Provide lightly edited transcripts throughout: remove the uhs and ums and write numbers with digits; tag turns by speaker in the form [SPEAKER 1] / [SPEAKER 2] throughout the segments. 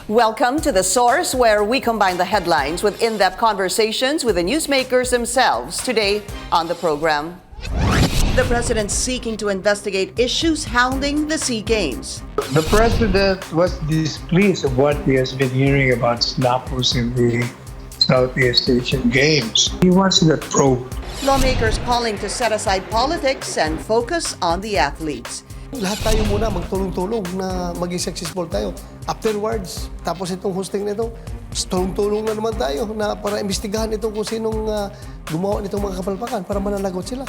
[SPEAKER 1] Welcome to The Source, where we combine the headlines with in-depth conversations with the newsmakers themselves. Today on the program, the president seeking to investigate issues hounding the SEA Games.
[SPEAKER 2] The president was displeased of what he has been hearing about snappers in the Southeast Asian Games. He wants that probe.
[SPEAKER 1] Lawmakers calling to set aside politics and focus on the athletes.
[SPEAKER 3] Lahat tayo muna magtulong-tulong na maging successful tayo. Afterwards, tapos itong hosting nito, tulong-tulong na naman tayo na para imbestigahan itong kung sinong gumawa nitong mga kapalpakan para mananagot sila.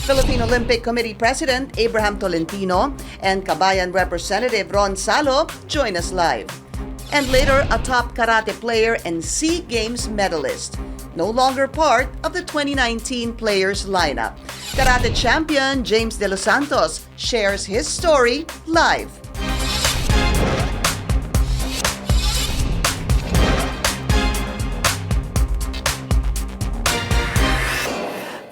[SPEAKER 1] Philippine Olympic Committee President Abraham Tolentino and Kabayan Representative Salo join us live. And later, a top karate player and SEA Games medalist, no longer part of the 2019 players lineup. Karate champion James De Los Santos shares his story live.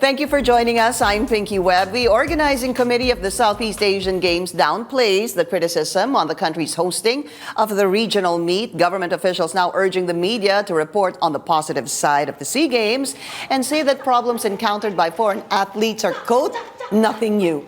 [SPEAKER 1] Thank you for joining us. I'm Pinky Webb. The organizing committee of the Southeast Asian Games downplays the criticism on the country's hosting of the regional meet. Government officials now urging the media to report on the positive side of the SEA Games and say that problems encountered by foreign athletes are, quote, nothing new.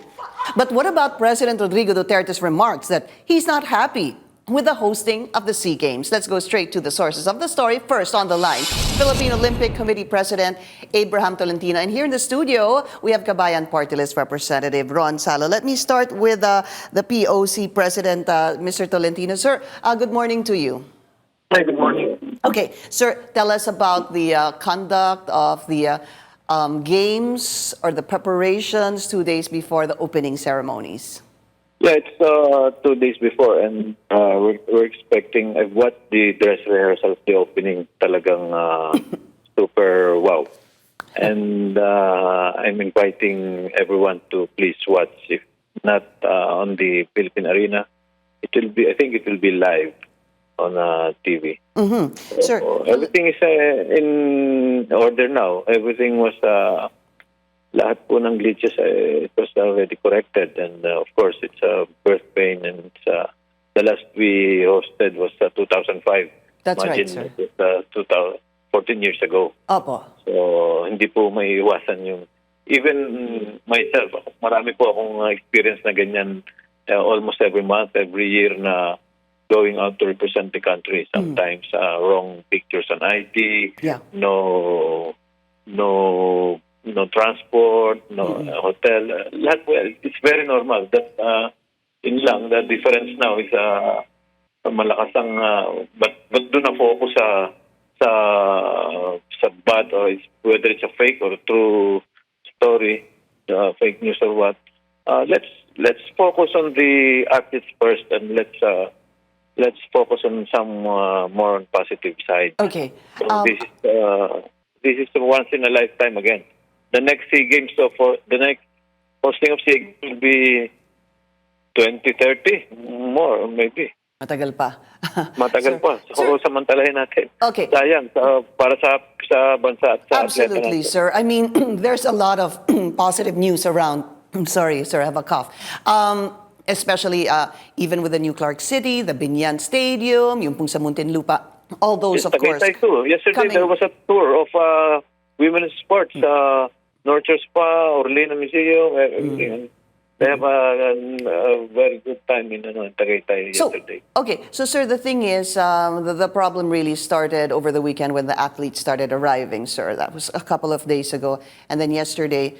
[SPEAKER 1] But what about President Rodrigo Duterte's remarks that he's not happy with the hosting of the SEA Games? Let's go straight to the sources of the story. First on the line, Philippine Olympic Committee President Abraham Tolentino. And here in the studio, we have Kabayan Party List Representative Salo. Let me start with the POC President, Mr. Tolentino. Sir, good morning to you.
[SPEAKER 4] Hi, good morning.
[SPEAKER 1] Okay, sir, tell us about the conduct of the games or the preparations 2 days before the opening ceremonies.
[SPEAKER 4] Yeah, it's 2 days before, and we're expecting what the dress rehearsal of the opening talagang super wow. And I'm inviting everyone to please watch. If not on the Philippine Arena, it will be. I think it will be live on TV.
[SPEAKER 1] Mm-hmm.
[SPEAKER 4] So,
[SPEAKER 1] Sir,
[SPEAKER 4] everything is in order now. Everything was. Lahat po ng glitches, it was already corrected. And of course, it's a birth pain. And the last we hosted was 2005.
[SPEAKER 1] That's right,
[SPEAKER 4] Imagine,
[SPEAKER 1] sir.
[SPEAKER 4] it was 14 years ago.
[SPEAKER 1] Opo.
[SPEAKER 4] So, hindi po may iwasan yung... Even myself, marami po akong experience na ganyan almost every month, every year na going out to represent the country. Sometimes wrong pictures on ID,
[SPEAKER 1] Yeah.
[SPEAKER 4] no transport, no hotel. Lahat po, it's very normal. That in lang, the difference now is malakas ang but do na focus sa bad or whether it's a fake or a true story, fake news or what. Let's focus on the athletes first, and let's focus on some more on positive side.
[SPEAKER 1] Okay.
[SPEAKER 4] So this is once in a lifetime again. The next SEA Games, the next hosting of SEA Games will be 2030, more maybe.
[SPEAKER 1] Matagal pa.
[SPEAKER 4] Matagal pa. So, samantalahin natin.
[SPEAKER 1] Okay.
[SPEAKER 4] Sayang, para sa bansa at sa atleta
[SPEAKER 1] Absolutely,
[SPEAKER 4] natin.
[SPEAKER 1] sir. I mean, there's a lot of positive news around. I'm sorry, sir, I have a cough. Especially even with the new Clark City, the Binyan Stadium, yung pong sa Muntinlupa, all those, of course.
[SPEAKER 4] Too. Yesterday, there was a tour of women's sports. Nurture Spa, Orlina Museum, everything. They have a very good time in Tagaytay yesterday.
[SPEAKER 1] Okay, so sir, the thing is, the problem really started over the weekend when the athletes started arriving, sir. That was a couple of days ago. And then yesterday,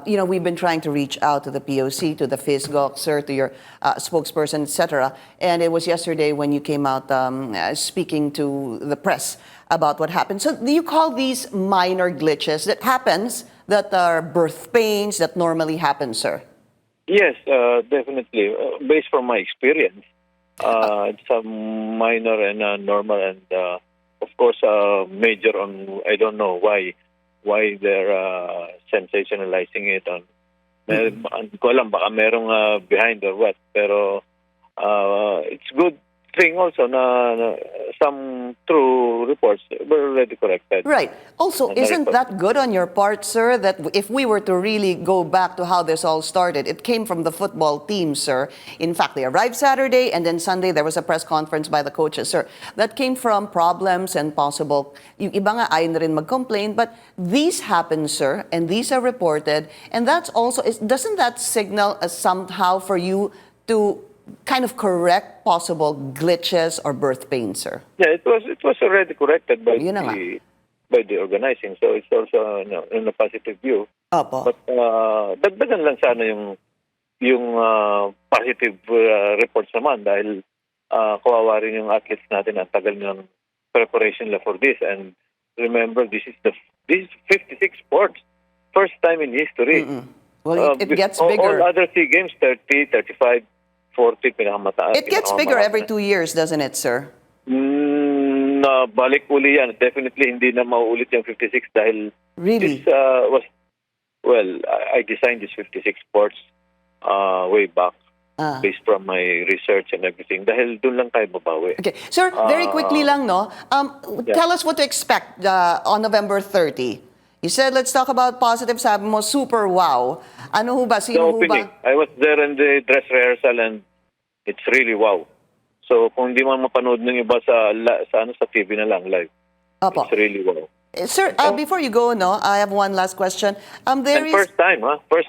[SPEAKER 1] we've been trying to reach out to the POC, to the FISGOC, sir, to your spokesperson, etc. And it was yesterday when you came out speaking to the press about what happened. So do you call these minor glitches that happens, that are birth pains that normally happen, sir?
[SPEAKER 4] Yes, definitely. Based from my experience, it's a minor and normal, and of course, major on. I don't know why they're sensationalizing it on. Hindi ko alam, baka merong behind or what. Pero it's good thing also na some true reports were already corrected.
[SPEAKER 1] Right. Also,
[SPEAKER 4] And
[SPEAKER 1] isn't that good on your part, sir, that if we were to really go back to how this all started, it came from the football team, sir. In fact, they arrived Saturday, and then Sunday there was a press conference by the coaches, sir. That came from problems and possible, yung iba nga ayaw na rin mag-complain, but these happen, sir, and these are reported, and that's also, doesn't that signal somehow for you to kind of correct possible glitches or birth pains, sir?
[SPEAKER 4] Yeah, it was already corrected by
[SPEAKER 1] Yun na nga.
[SPEAKER 4] by the organizing, so it's also in a positive view.
[SPEAKER 1] Opo.
[SPEAKER 4] But dagdagan lang sana yung positive reports naman dahil kawawa rin yung athletes natin ang tagal ng preparation lang for this. And remember, this is 56 sports, first time in history.
[SPEAKER 1] Well, it gets
[SPEAKER 4] all
[SPEAKER 1] bigger.
[SPEAKER 4] other SEA Games 30, 35, 40 pinakamataas.
[SPEAKER 1] It gets bigger every 2 years, doesn't it, sir?
[SPEAKER 4] Balik uli yan. Definitely hindi na mauulit yung 56 dahil
[SPEAKER 1] Really?
[SPEAKER 4] this I designed this 56 sports way back based from my research and everything dahil doon lang tayo babawi.
[SPEAKER 1] Okay. Sir, very quickly lang, no? Tell us what to expect on November 30. You said, let's talk about positive, sabi mo, super wow. Ano ho ba?
[SPEAKER 4] The
[SPEAKER 1] Sino ho
[SPEAKER 4] opening.
[SPEAKER 1] ba?
[SPEAKER 4] I was there in the dress rehearsal and it's really wow. So kung hindi man mapanood ng iba sa TV na lang live.
[SPEAKER 1] Opo.
[SPEAKER 4] It's really wow.
[SPEAKER 1] Sir, before you go, no, I have one last question. There
[SPEAKER 4] And
[SPEAKER 1] is...
[SPEAKER 4] first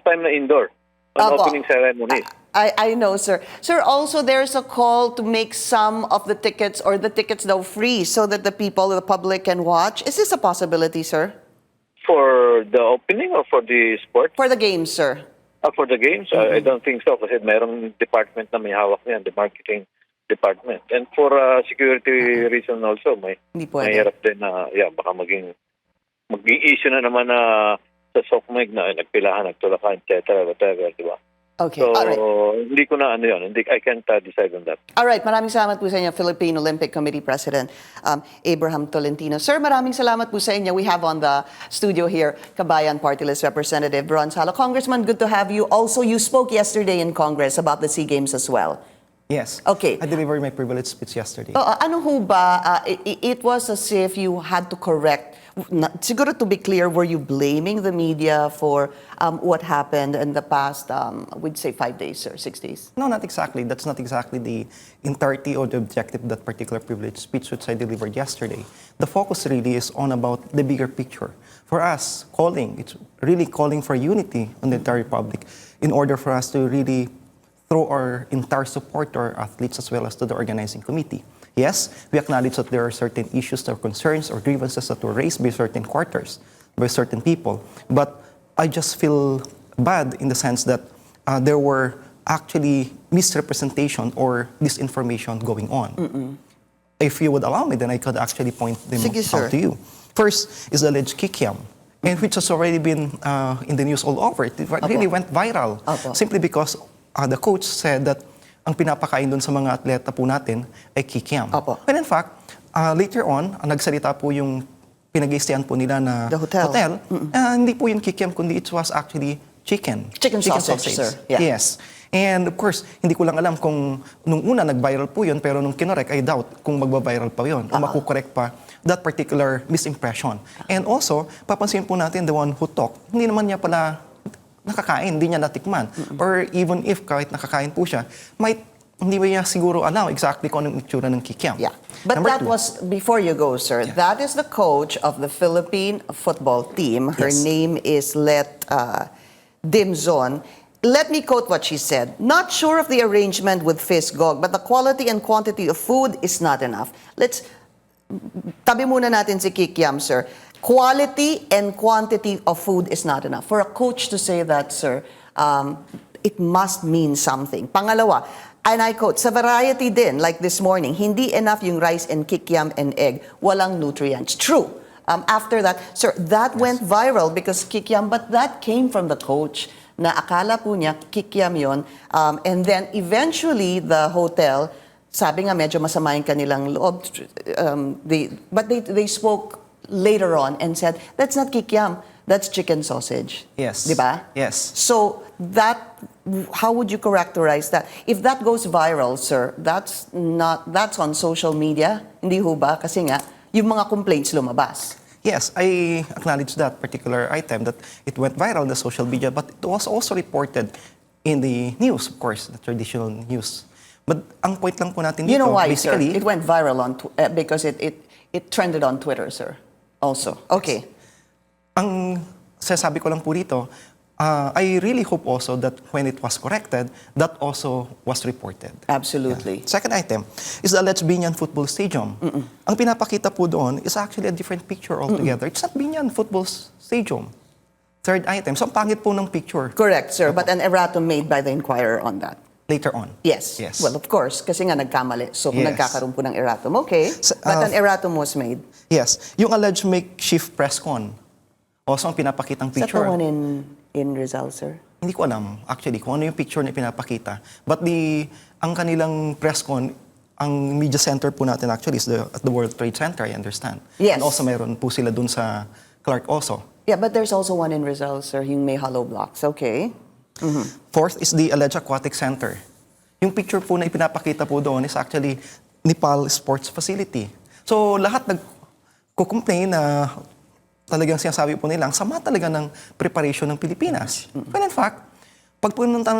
[SPEAKER 4] time na indoor on
[SPEAKER 1] Opo.
[SPEAKER 4] opening ceremony.
[SPEAKER 1] I know, sir. Sir, also there's a call to make some of the tickets or the tickets though free so that the public can watch. Is this a possibility, sir?
[SPEAKER 4] For the opening or for the sport?
[SPEAKER 1] For the games, sir.
[SPEAKER 4] For the games? I don't think so kasi merong department na may hawak niyan, the marketing department. And for security reason also,
[SPEAKER 1] Hindi pwede.
[SPEAKER 4] mahirap din na, baka maging issue na naman na sa SOCMEG na nagpilahan, nagtulakan, etc. whatever, di ba?
[SPEAKER 1] Okay,
[SPEAKER 4] So,
[SPEAKER 1] all right.
[SPEAKER 4] hindi ko na I can't decide on that.
[SPEAKER 1] All right, maraming salamat po sa inyo, Philippine Olympic Committee President Abraham Tolentino. Sir, maraming salamat po sa inyo. We have on the studio here, Kabayan Party List Representative Ron Salo. Congressman, good to have you. Also, you spoke yesterday in Congress about the SEA Games as well.
[SPEAKER 5] Yes.
[SPEAKER 1] Okay.
[SPEAKER 5] I delivered my privilege speech yesterday.
[SPEAKER 1] Ano ho ba, it was as if you had to correct, siguro to be clear, were you blaming the media for what happened in the past, we'd say 5 days or 6 days?
[SPEAKER 5] No, not exactly. That's not exactly the entirety or the objective of that particular privilege speech which I delivered yesterday. The focus really is on about the bigger picture. For us, it's really calling for unity on the entire republic in order for us to really throw our entire support to our athletes as well as to the organizing committee. Yes, we acknowledge that there are certain issues or concerns or grievances that were raised by certain quarters, by certain people. But I just feel bad in the sense that there were actually misrepresentation or disinformation going on. If you would allow me, then I could actually point them
[SPEAKER 1] Sige, sir.
[SPEAKER 5] out to you. First is the alleged kikiam, and which has already been in the news all over. It really went viral
[SPEAKER 1] Apo.
[SPEAKER 5] simply because the coach said that ang pinapakain doon sa mga atleta po natin ay kikiam.
[SPEAKER 1] Apo.
[SPEAKER 5] But in fact, later on, nagsalita po yung pinag-iistayan po nila na
[SPEAKER 1] The hotel.
[SPEAKER 5] hindi po yung kikiam, kundi it was actually chicken.
[SPEAKER 1] Chicken sausage, sir. Yeah.
[SPEAKER 5] Yes. And of course, hindi ko lang alam kung nung una nag-viral po yun, pero nung kinorek, I doubt kung magba-viral pa yun o makukorek pa that particular misimpression. And also, papansin po natin the one who talked, hindi naman niya pala nakakain, hindi niya natikman. Or even if kahit nakakain po siya, hindi ba niya siguro alam exactly kung anong itsura ng kikiam.
[SPEAKER 1] Yeah. But
[SPEAKER 5] Number
[SPEAKER 1] that
[SPEAKER 5] two,
[SPEAKER 1] was, before you go, sir, that is the coach of the Philippine football team. Her
[SPEAKER 5] Yes.
[SPEAKER 1] name is Dimzon. Let me quote what she said. Not sure of the arrangement with Fisgog, but the quality and quantity of food is not enough. Tabi muna natin si Kikiam, sir. Quality and quantity of food is not enough. For a coach to say that, sir, it must mean something. Pangalawa, and I quote, sa variety din, like this morning, hindi enough yung rice and kikiam and egg. Walang nutrients. True. After that, sir, that went viral because kikiam, but that came from the coach na akala po niya kikiam yon. And then eventually, the hotel, sabi nga medyo masama yung kanilang loob. But they spoke later on and said, that's not kikiam. That's chicken sausage.
[SPEAKER 5] Yes.
[SPEAKER 1] Di ba?
[SPEAKER 5] Yes.
[SPEAKER 1] So how would you characterize that? If that goes viral, sir, that's on social media, hindi ho ba? Kasi nga, yung mga complaints lumabas.
[SPEAKER 5] Yes, I acknowledge that particular item, that it went viral, the social media, but it was also reported in the news, of course, the traditional news. But ang point lang po natin dito,
[SPEAKER 1] You know why, sir?
[SPEAKER 5] basically,
[SPEAKER 1] It went viral because it trended on Twitter, sir. Also. Okay.
[SPEAKER 5] ang sasabi ko lang po dito, I really hope also that when it was corrected, that also was reported.
[SPEAKER 1] Absolutely.
[SPEAKER 5] Second item is the alleged Binyan Football Stadium. Ang pinapakita po doon is actually a different picture altogether. It's not Binyan Football Stadium. Third item, so ang pangit po ng picture
[SPEAKER 1] Correct, sir. But an erratum made by the Inquirer on that.
[SPEAKER 5] later on.
[SPEAKER 1] Yes.
[SPEAKER 5] Yes.
[SPEAKER 1] Well, of course, kasi nga nagkamali. So,
[SPEAKER 5] Yes.
[SPEAKER 1] nagkakaroon po ng erratum. Okay. But an erratum was made.
[SPEAKER 5] Yes. Yung alleged makeshift press con. Also, ang pinapakitang
[SPEAKER 1] Is that
[SPEAKER 5] picture.
[SPEAKER 1] the one in Rizal, sir?
[SPEAKER 5] Hindi ko alam, actually, kung ano yung picture na pinapakita. But ang kanilang press con, ang media center po natin actually is at the World Trade Center, I understand.
[SPEAKER 1] Yes.
[SPEAKER 5] And also, mayroon po sila dun sa Clark also.
[SPEAKER 1] Yeah, but there's also one in Rizal, sir, yung may hollow blocks. Okay.
[SPEAKER 5] Fourth is the alleged aquatic center. Yung picture po na ipinapakita po doon is actually Nepal Sports Facility. So, lahat nagko-complain na talagang sinasabi po nila, ang sama talaga ng preparation ng Pilipinas. When in fact, pag pumunta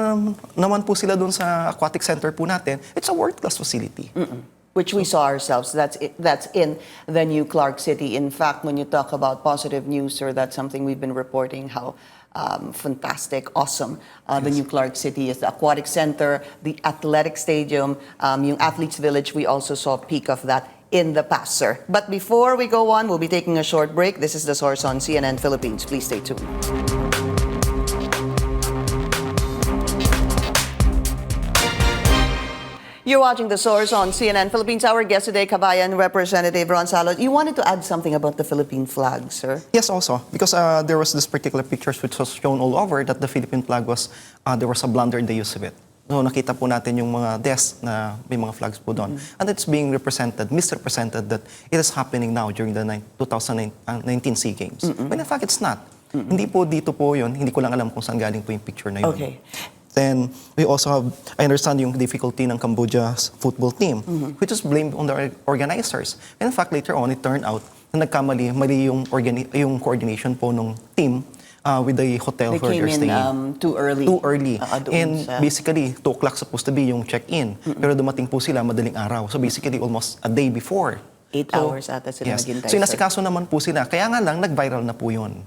[SPEAKER 5] naman po sila doon sa aquatic center po natin, it's a world-class facility.
[SPEAKER 1] Which we saw ourselves. That's in the new Clark City. In fact, when you talk about positive news, sir, that's something we've been reporting, how fantastic, awesome the new Clark City is. The aquatic center, the athletic stadium, yung athletes village, we also saw a peak of that in the past, sir. But before we go on, we'll be taking a short break. This is The Source on CNN Philippines. Please stay tuned. You're watching The Source on CNN Philippines. Our guest today, Kabayan Representative Ron Salo. You wanted to add something about the Philippine flag, sir?
[SPEAKER 5] Yes, also, because there was this particular pictures which was shown all over that the Philippine flag was, there was a blunder in the use of it. So nakita po natin yung mga desks na may mga flags po doon. And it's being misrepresented that it is happening now during the 2019 SEA Games. When in fact, it's not. Hindi po dito po yun. Hindi ko lang alam kung saan galing po yung picture na yun.
[SPEAKER 1] Okay.
[SPEAKER 5] Then, we also have, I understand yung difficulty ng Cambodia's football team, which is blamed on the organizers. And in fact, later on, it turned out na mali yung coordination po ng team with the hotel
[SPEAKER 1] They
[SPEAKER 5] where
[SPEAKER 1] came
[SPEAKER 5] they're staying.
[SPEAKER 1] in too early.
[SPEAKER 5] Too early.
[SPEAKER 1] Doon
[SPEAKER 5] And
[SPEAKER 1] sa-
[SPEAKER 5] basically, 2 o'clock supposed to be yung check-in. Pero dumating po sila madaling araw. So basically, almost a day before.
[SPEAKER 1] 8 hours ata sila
[SPEAKER 5] Yes.
[SPEAKER 1] naghintay,
[SPEAKER 5] So
[SPEAKER 1] sir.
[SPEAKER 5] inasikaso naman po sila. Kaya nga lang, nag-viral na po yun.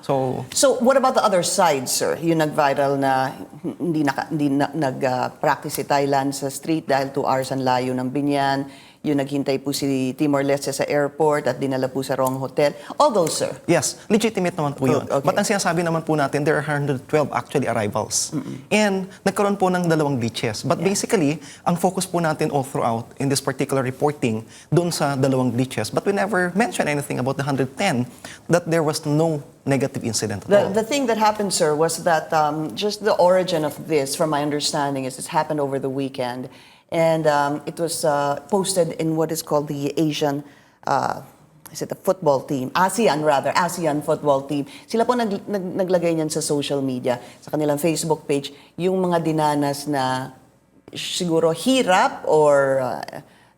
[SPEAKER 1] So what about the other side, sir? Yung nag-viral na hindi nag-practice si Thailand sa street dahil 2 hours ang layo ng Binyan. Yung naghintay po si Timor-Leste sa airport at dinala po sa wrong hotel. All those, sir.
[SPEAKER 5] Yes, legitimate naman po yun.
[SPEAKER 1] Okay.
[SPEAKER 5] But ang sinasabi naman po natin, there are 112 actually arrivals. And nagkaroon po ng 2 glitches. But basically, ang focus po natin all throughout in this particular reporting, doon sa 2 glitches. But we never mentioned anything about the 110, that there was no negative incident at all.
[SPEAKER 1] The thing that happened, sir, was that just the origin of this, from my understanding, is this happened over the weekend. And it was posted in what is called the Asian, is it the football team? ASEAN football team. Sila po naglagay niyan sa social media, sa kanilang Facebook page, yung mga dinanas na siguro hirap or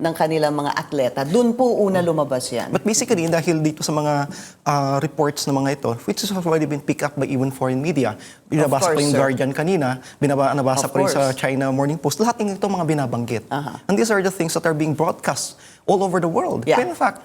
[SPEAKER 1] ng kanilang mga atleta. Doon po una lumabas yan.
[SPEAKER 5] But basically, dahil dito sa mga reports ng mga ito, which has already been picked up by even foreign media, binabasa
[SPEAKER 1] course,
[SPEAKER 5] ko yung
[SPEAKER 1] sir.
[SPEAKER 5] Guardian kanina, nabasa
[SPEAKER 1] Of
[SPEAKER 5] ko rin sa
[SPEAKER 1] course.
[SPEAKER 5] China Morning Post, lahat ng ito mga binabanggit. And these are the things that are being broadcast all over the world.
[SPEAKER 1] Yeah.
[SPEAKER 5] When in fact,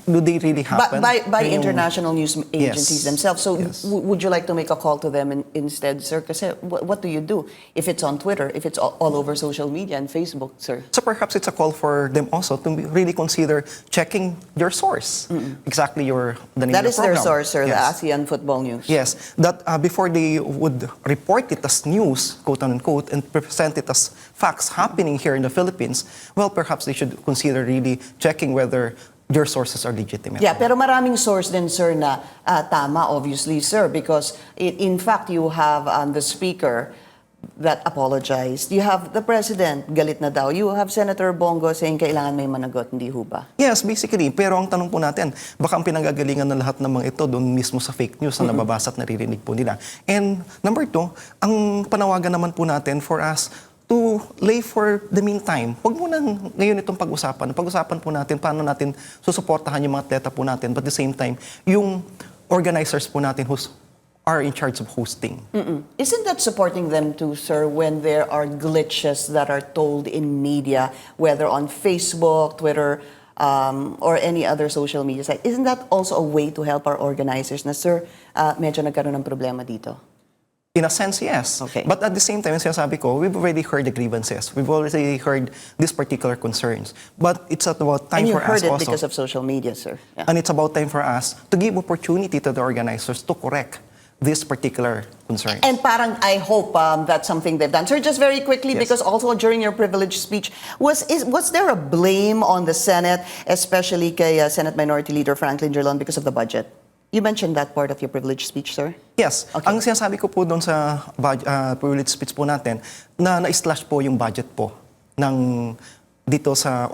[SPEAKER 5] do they really happen?
[SPEAKER 1] By
[SPEAKER 5] Yung-
[SPEAKER 1] international news agencies
[SPEAKER 5] Yes.
[SPEAKER 1] themselves. So
[SPEAKER 5] Yes.
[SPEAKER 1] would you like to make a call to them instead, sir? Kasi what do you do if it's on Twitter, if it's all over social media and Facebook, sir?
[SPEAKER 5] So perhaps it's a call for them also to really consider checking your source. Exactly the name
[SPEAKER 1] That
[SPEAKER 5] of
[SPEAKER 1] is
[SPEAKER 5] the
[SPEAKER 1] their
[SPEAKER 5] program.
[SPEAKER 1] source, sir, the
[SPEAKER 5] Yes.
[SPEAKER 1] ASEAN Football News.
[SPEAKER 5] Yes, that before they would report it as news, quote unquote, and present it as facts happening here in the Philippines, well, perhaps they should consider really checking whether your sources are legitimate.
[SPEAKER 1] Yeah, pero maraming source din, sir, na tama, obviously, sir, because in fact, you have the speaker that apologized. You have the President, galit na daw. You have Senator Bongo saying kailangan may managot, hindi ho ba?
[SPEAKER 5] Yes, basically. Pero ang tanong po natin, baka ang pinanggagalingan ng lahat ng mga ito doon mismo sa fake news na nababasa at naririnig po nila. And number 2, ang panawagan naman po natin for us to lay for the meantime. Huwag mo nang ngayon itong pag-usapan. Pag-usapan po natin paano natin susuportahan yung mga atleta po natin. But at the same time, yung organizers po natin who are in charge of hosting.
[SPEAKER 1] Isn't that supporting them too, sir, when there are glitches that are told in media, whether on Facebook, Twitter, or any other social media site? Isn't that also a way to help our organizers na, sir, medyo nagkaroon ng problema dito?
[SPEAKER 5] In a sense, yes.
[SPEAKER 1] Okay.
[SPEAKER 5] But at the same time, sinasabi ko, we've already heard the grievances. We've already heard these particular concerns. But it's about time
[SPEAKER 1] And you
[SPEAKER 5] for
[SPEAKER 1] heard
[SPEAKER 5] us
[SPEAKER 1] it
[SPEAKER 5] also.
[SPEAKER 1] because of social media, sir. Yeah.
[SPEAKER 5] And it's about time for us to give opportunity to the organizers to correct this particular concern.
[SPEAKER 1] And parang I hope that's something they've done. Sir, just very quickly,
[SPEAKER 5] Yes.
[SPEAKER 1] because also during your privileged speech, was there a blame on the Senate, especially kay Senate Minority Leader Franklin Drilon because of the budget? You mentioned that part of your privileged speech, sir.
[SPEAKER 5] Yes.
[SPEAKER 1] Okay.
[SPEAKER 5] Ang sinasabi ko po doon sa privilege speech po natin, na na-slash po yung budget po ng dito sa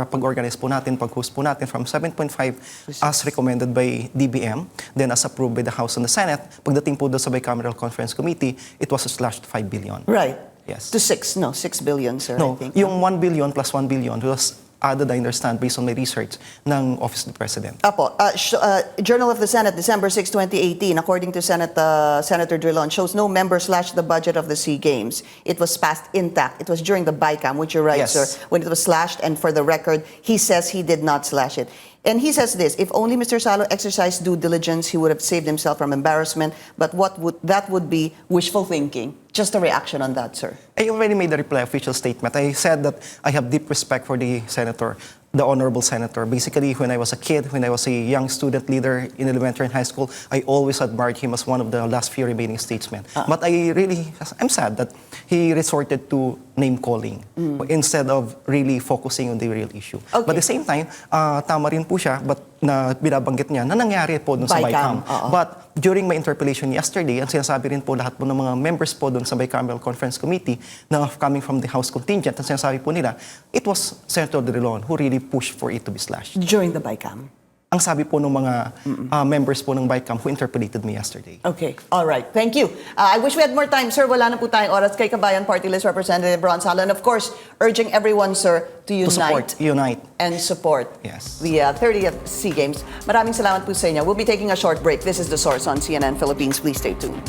[SPEAKER 5] pag-organize po natin, pag-host po natin from 7.5 as recommended by DBM, then as approved by the House and the Senate. Pagdating po doon sa Bicameral Conference Committee, it was slashed 5 billion.
[SPEAKER 1] Right.
[SPEAKER 5] Yes.
[SPEAKER 1] To 6 billion, sir, I
[SPEAKER 5] No,
[SPEAKER 1] think.
[SPEAKER 5] yung 1 billion plus 1 billion was added, I understand, based on my research ng Office of the President.
[SPEAKER 1] Apo, Journal of the Senate, December 6, 2018, according to Senator Drilon, shows no member slashed the budget of the SEA Games. It was passed intact. It was during the BICAM, which you're right,
[SPEAKER 5] Yes.
[SPEAKER 1] sir, when it was slashed. And for the record, he says he did not slash it. And he says this, if only Mr. Salo exercised due diligence, he would have saved himself from embarrassment. But that would be wishful thinking. Just a reaction on that, sir.
[SPEAKER 5] I already made a reply official statement. I said that I have deep respect for the senator, the honorable senator. Basically, when I was a kid, when I was a young student leader in elementary and high school, I always admired him as one of the last few remaining statesmen. But I'm sad that he resorted to name calling instead of really focusing on the real issue.
[SPEAKER 1] Okay.
[SPEAKER 5] But at the same time, tama rin po siya, but na binabanggit niya na nangyari po dun sa
[SPEAKER 1] BICAM,
[SPEAKER 5] BICAM.
[SPEAKER 1] oo.
[SPEAKER 5] But during my interpellation yesterday, ang sinasabi rin po lahat po ng mga members po dun sa Bicameral Conference Committee na coming from the House contingent, ang sinasabi po nila, it was Senator Drilon who really pushed for it to be slashed.
[SPEAKER 1] During the BICAM.
[SPEAKER 5] Ang sabi po ng mga members po ng BICAM who interpellated me yesterday.
[SPEAKER 1] Okay. All right. Thank you. I wish we had more time, sir. Wala na po tayong oras kay Kabayan Party List Representative Ron Salo. And of course, urging everyone, sir, to
[SPEAKER 5] Unite.
[SPEAKER 1] and support
[SPEAKER 5] Yes.
[SPEAKER 1] the 30th SEA Games. Maraming salamat po sa inyo. We'll be taking a short break. This is The Source on CNN Philippines. Please stay tuned.